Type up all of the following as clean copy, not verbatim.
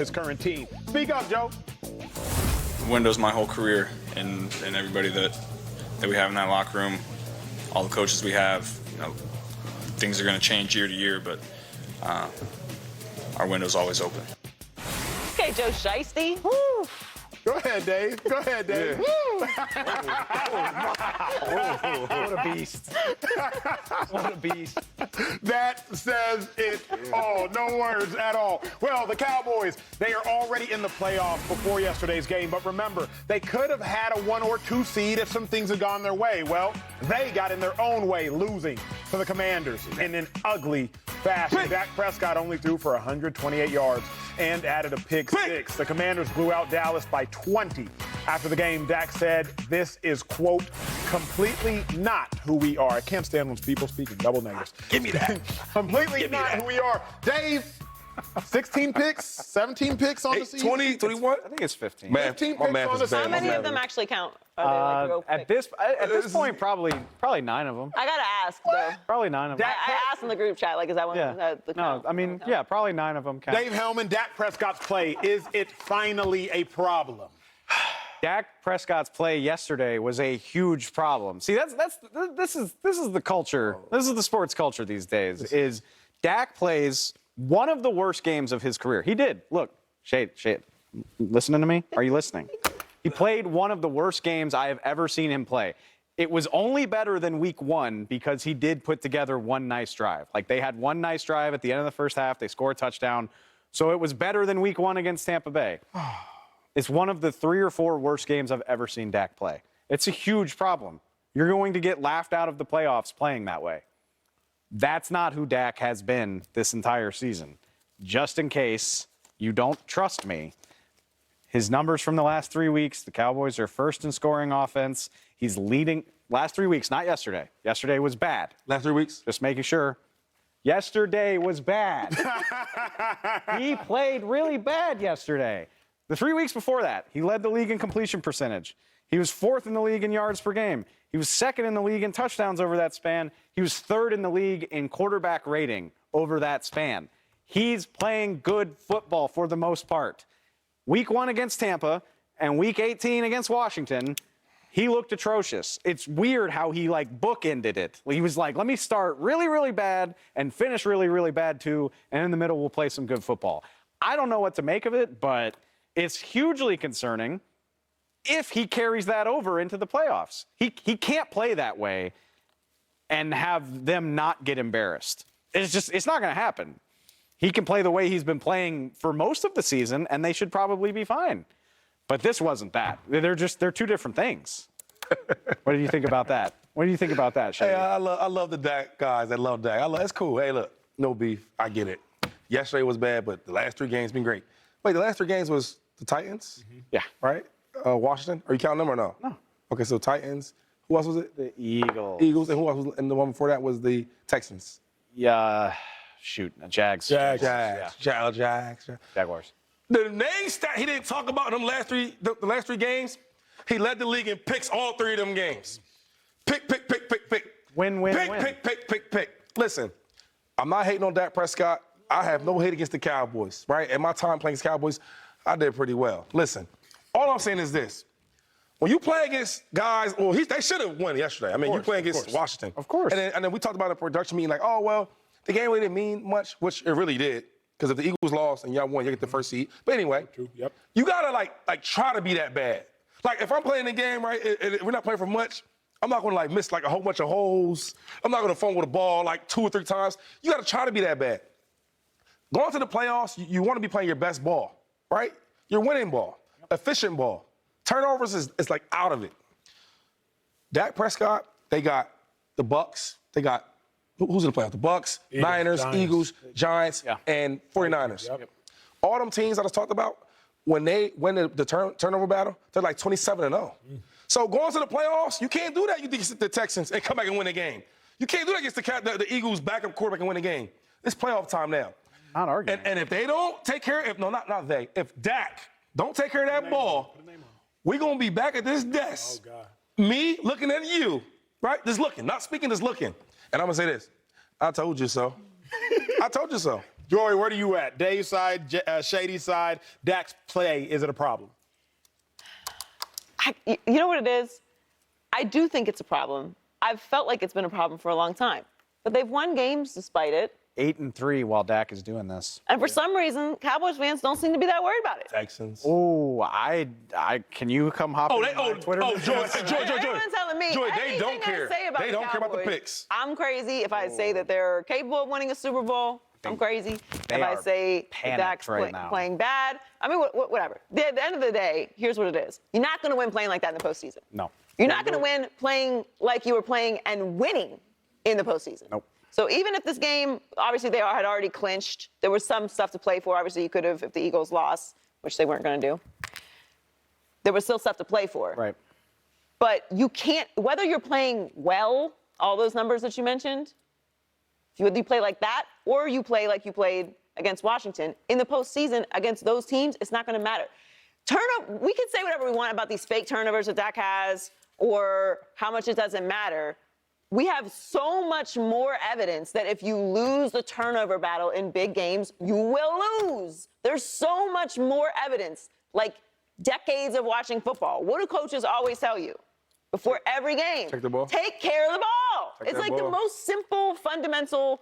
his current team. Speak up, Joe. Window's my whole career, and everybody that we have in that locker room, all the coaches we have, things are going to change year to year, but our window's always open. Okay, Joe Shiesty. Woo. Go ahead, Dave. Go ahead, Dave. What a beast. What a beast. That says it all. No words at all. Well, the Cowboys, they are already in the playoffs before yesterday's game. But remember, they could have had a 1 or 2 seed if some things had gone their way. Well, they got in their own way, losing to the Commanders in an ugly fashion. Dak Prescott only threw for 128 yards and added a pick six. The Commanders blew out Dallas by 20. After the game, Dak said, "This is, quote, completely not who we are." I can't stand when people speak in double negatives. Give me that. Completely not who we are. Dave, 16 picks, 17 picks on the season? 20, 21? I think it's 15. Man, 15 my picks math on is the bad. How season. many My of them math actually count? Are they like real At this point, probably 9 of them. I gotta ask though. Probably 9 of them. I asked in the group chat, like, is that one? Yeah. Is that the No, count? I mean, yeah, probably 9 of them count. Dave Hellman, Dak Prescott's play, is it finally a problem? Dak Prescott's play yesterday was a huge problem. See, this is the culture. This is the sports culture these days. Is Dak plays one of the worst games of his career. He did. Look, Shade, listening to me? Are you listening? He played one of the worst games I have ever seen him play. It was only better than week 1 because he did put together one nice drive. Like, they had one nice drive at the end of the first half. They scored a touchdown. So it was better than week 1 against Tampa Bay. It's one of the 3 or 4 worst games I've ever seen Dak play. It's a huge problem. You're going to get laughed out of the playoffs playing that way. That's not who Dak has been this entire season. Just in case you don't trust me, his numbers from the last 3 weeks, the Cowboys are first in scoring offense. He's leading last 3 weeks, not yesterday. Yesterday was bad. Last 3 weeks? Just making sure. Yesterday was bad. He played really bad yesterday. The 3 weeks before that, he led the league in completion percentage. He was 4th in the league in yards per game. He was 2nd in the league in touchdowns over that span. He was 3rd in the league in quarterback rating over that span. He's playing good football for the most part. Week 1 against Tampa and week 18 against Washington, he looked atrocious. It's weird how he, bookended it. He was like, let me start really, really bad and finish really, really bad too, and in the middle we'll play some good football. I don't know what to make of it, but it's hugely concerning if he carries that over into the playoffs. He can't play that way and have them not get embarrassed. It's not going to happen. He can play the way he's been playing for most of the season, and they should probably be fine. But this wasn't that. They're 2 different things. What do you think about that? What do you think about that, Shady? Hey, I love the Dak guys that love Dak. It's cool. Hey, look, no beef. I get it. Yesterday was bad, but the last 3 games been great. Wait, the last 3 games was the Titans? Mm-hmm. Yeah. Right? Washington? Are you counting them or no? No. Okay, so Titans. Who else was it? The Eagles. Eagles. And who else was? And the one before that was the Texans. Yeah. Shoot. Jags. Jaguars. The name stat he didn't talk about in them last 3, the last 3 games, he led the league in picks all 3 of them games. Pick. Win. Pick. Listen, I'm not hating on Dak Prescott. I have no hate against the Cowboys, right? At my time playing against Cowboys, I did pretty well. Listen, all I'm saying is this. When you play against guys, they should have won yesterday. I mean, you play against Washington. Of course. And then we talked about it in production meeting, like, oh, well, the game really didn't mean much, which it really did. Because if the Eagles lost and y'all won, you get the first seed. But anyway, Yep. You gotta like try to be that bad. Like if I'm playing the game, right, and we're not playing for much, I'm not gonna miss a whole bunch of holes. I'm not gonna fumble the ball 2 or 3 times. You gotta try to be that bad. Going to the playoffs, you want to be playing your best ball, right? Your winning ball, efficient ball. Turnovers is out of it. Dak Prescott, they got the Bucks. They got who's in the playoffs? The Bucks, Niners, Giants. Eagles, Giants, and 49ers. Yep. All them teams that I was talked about, when they win the turnover battle, they're 27-0. So going to the playoffs, you can't do that. You think the Texans and come back and win a game. You can't do that against the Eagles backup quarterback and win a game. It's playoff time now. Not arguing. And if they don't take care of, if Dak don't take care of that ball, we're going to be back at this desk. Oh, God. Me looking at you, right? Just looking, not speaking, just looking. And I'm going to say this. I told you so. I told you so. Joey, where are you at? Dave's side, Shady's side, Dak's play, is it a problem? You know what it is? I do think it's a problem. I've felt like it's been a problem for a long time. But they've won games despite it. 8-3 while Dak is doing this. And for some reason, Cowboys fans don't seem to be that worried about it. Texans. Oh, can you come hop on Twitter? Joy. Everyone's telling me Joy, they anything don't care. I say about They the don't care about the Cowboys, picks. I'm crazy if I say that they're capable of winning a Super Bowl. I'm crazy if I say Dak's playing bad. I mean, whatever. At the end of the day, here's what it is. You're not going to win playing like that in the postseason. No. You're not going to win playing like you were playing and winning in the postseason. Nope. So even if this game, obviously they had already clinched, there was some stuff to play for. Obviously you could have, if the Eagles lost, which they weren't going to do, there was still stuff to play for. Right. But you can't, whether you're playing well, all those numbers that you mentioned, whether you play like that or you play like you played against Washington, in the postseason against those teams, it's not going to matter. We can say whatever we want about these fake turnovers that Dak has or how much it doesn't matter. We have so much more evidence that if you lose the turnover battle in big games, you will lose. There's so much more evidence, like decades of watching football. What do coaches always tell you before every game? Take the ball. Take care of the ball. It's like the most simple, fundamental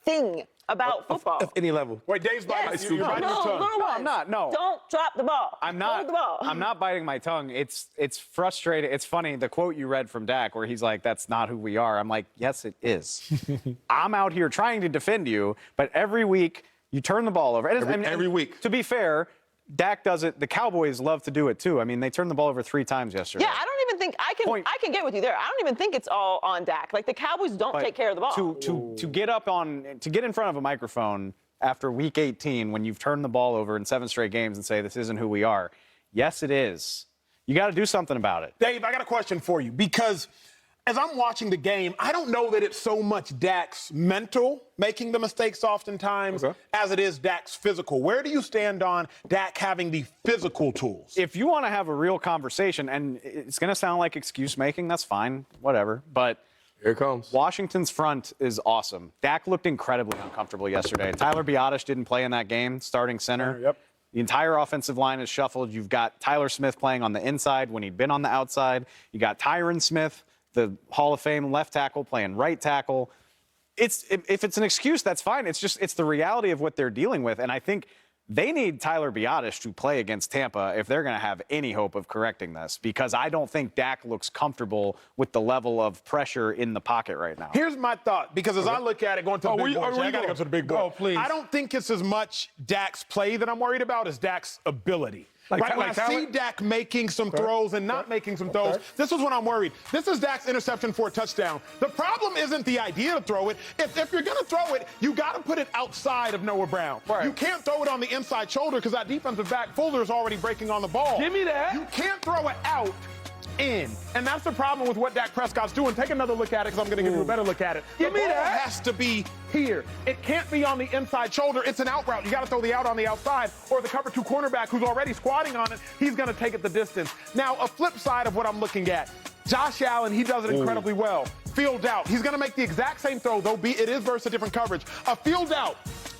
thing about football. At any level. Wait, Dave's biting. You're biting your No, tongue. little ones. I'm not, no. Don't drop the ball. I'm not. Hold the ball. I'm not biting my tongue. It's frustrating. It's funny, the quote you read from Dak where he's like, that's not who we are. I'm like, yes, it is. I'm out here trying to defend you, but every week you turn the ball over. Every week. To be fair, Dak does it. The Cowboys love to do it too. I mean, they turned the ball over 3 times yesterday. Yeah, I don't even think I can get with you there. I don't even think it's all on Dak. Like the Cowboys don't take care of the ball. To get in front of a microphone after week 18 when you've turned the ball over in 7 straight games and say this isn't who we are. Yes, it is. You got to do something about it. Dave, I got a question for you because as I'm watching the game, I don't know that it's so much Dak's mental making the mistakes oftentimes as it is Dak's physical. Where do you stand on Dak having the physical tools? If you want to have a real conversation, and it's going to sound like excuse making, that's fine, whatever. But here it comes. Washington's front is awesome. Dak looked incredibly uncomfortable yesterday. Tyler Biadasz didn't play in that game, starting center. Yep. The entire offensive line is shuffled. You've got Tyler Smith playing on the inside when he'd been on the outside. You got Tyron Smith, the Hall of Fame left tackle, playing right tackle. If it's an excuse, that's fine. It's the reality of what they're dealing with. And I think they need Tyler Biadasz to play against Tampa if they're going to have any hope of correcting this, because I don't think Dak looks comfortable with the level of pressure in the pocket right now. Here's my thought, because as I look at it, going to the big boy, I got to go to the big boy. Oh, please. I don't think it's as much Dak's play that I'm worried about as Dak's ability. When I see Dak making some throws and not making some throws, this is when I'm worried. This is Dak's interception for a touchdown. The problem isn't the idea to throw it. If you're going to throw it, you got to put it outside of Noah Brown. Right. You can't throw it on the inside shoulder because that defensive back, Fuller, is already breaking on the ball. Give me that. You can't throw it out. In. And that's the problem with what Dak Prescott's doing. Take another look at it because I'm going to give you a better look at it. Give me that. It has to be here. It can't be on the inside shoulder. It's an out route. You got to throw the out on the outside, or the cover 2 cornerback who's already squatting on it, he's going to take it the distance. Now, a flip side of what I'm looking at, Josh Allen, he does it incredibly well. Field out. He's going to make the exact same throw, though it is versus a different coverage. A field out.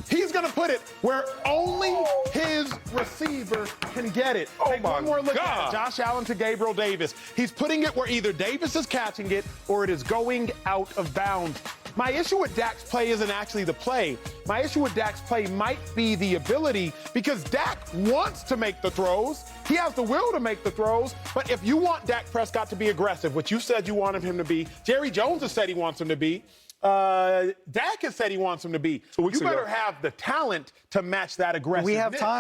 He's going to put it where only his receiver can get it. Take one more look at it. Josh Allen to Gabriel Davis. He's putting it where either Davis is catching it or it is going out of bounds. My issue with Dak's play isn't actually the play. My issue with Dak's play might be the ability, because Dak wants to make the throws. He has the will to make the throws. But if you want Dak Prescott to be aggressive, which you said you wanted him to be, Jerry Jones has said he wants him to be, Dak has said he wants him to be. You better have the talent to match that aggressiveness.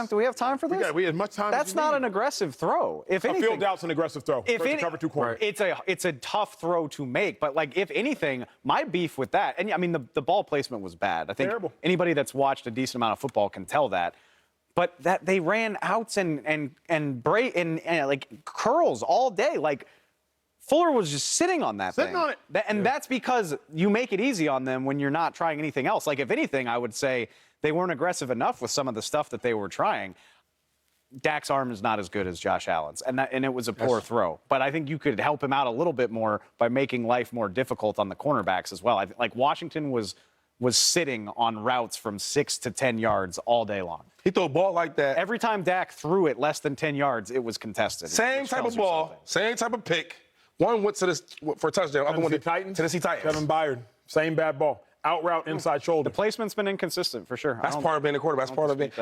Do we have time for this? We have as much time That's as not need. An aggressive throw. If anything, a field out's an aggressive throw. If it, cover 2 corner. It's a tough throw to make. But like, if anything, my beef with that, and I mean the ball placement was bad. I think anybody that's watched a decent amount of football can tell that. But that they ran outs and like curls all day. Like, Fuller was just sitting on that thing. On it. That's because you make it easy on them when you're not trying anything else. Like, if anything, I would say they weren't aggressive enough with some of the stuff that they were trying. Dak's arm is not as good as Josh Allen's, and it was a poor throw. But I think you could help him out a little bit more by making life more difficult on the cornerbacks as well. Like, Washington was was sitting on routes from 6 to 10 yards all day long. He threw a ball like that. Every time Dak threw it less than 10 yards, it was contested. Same type of ball, same type of pick. One went to this for a touchdown. Other one to Tennessee Titans. Kevin Byard, same bad ball. Out route, inside shoulder. The placement's been inconsistent for sure. That's part of being a quarterback. That's part of it.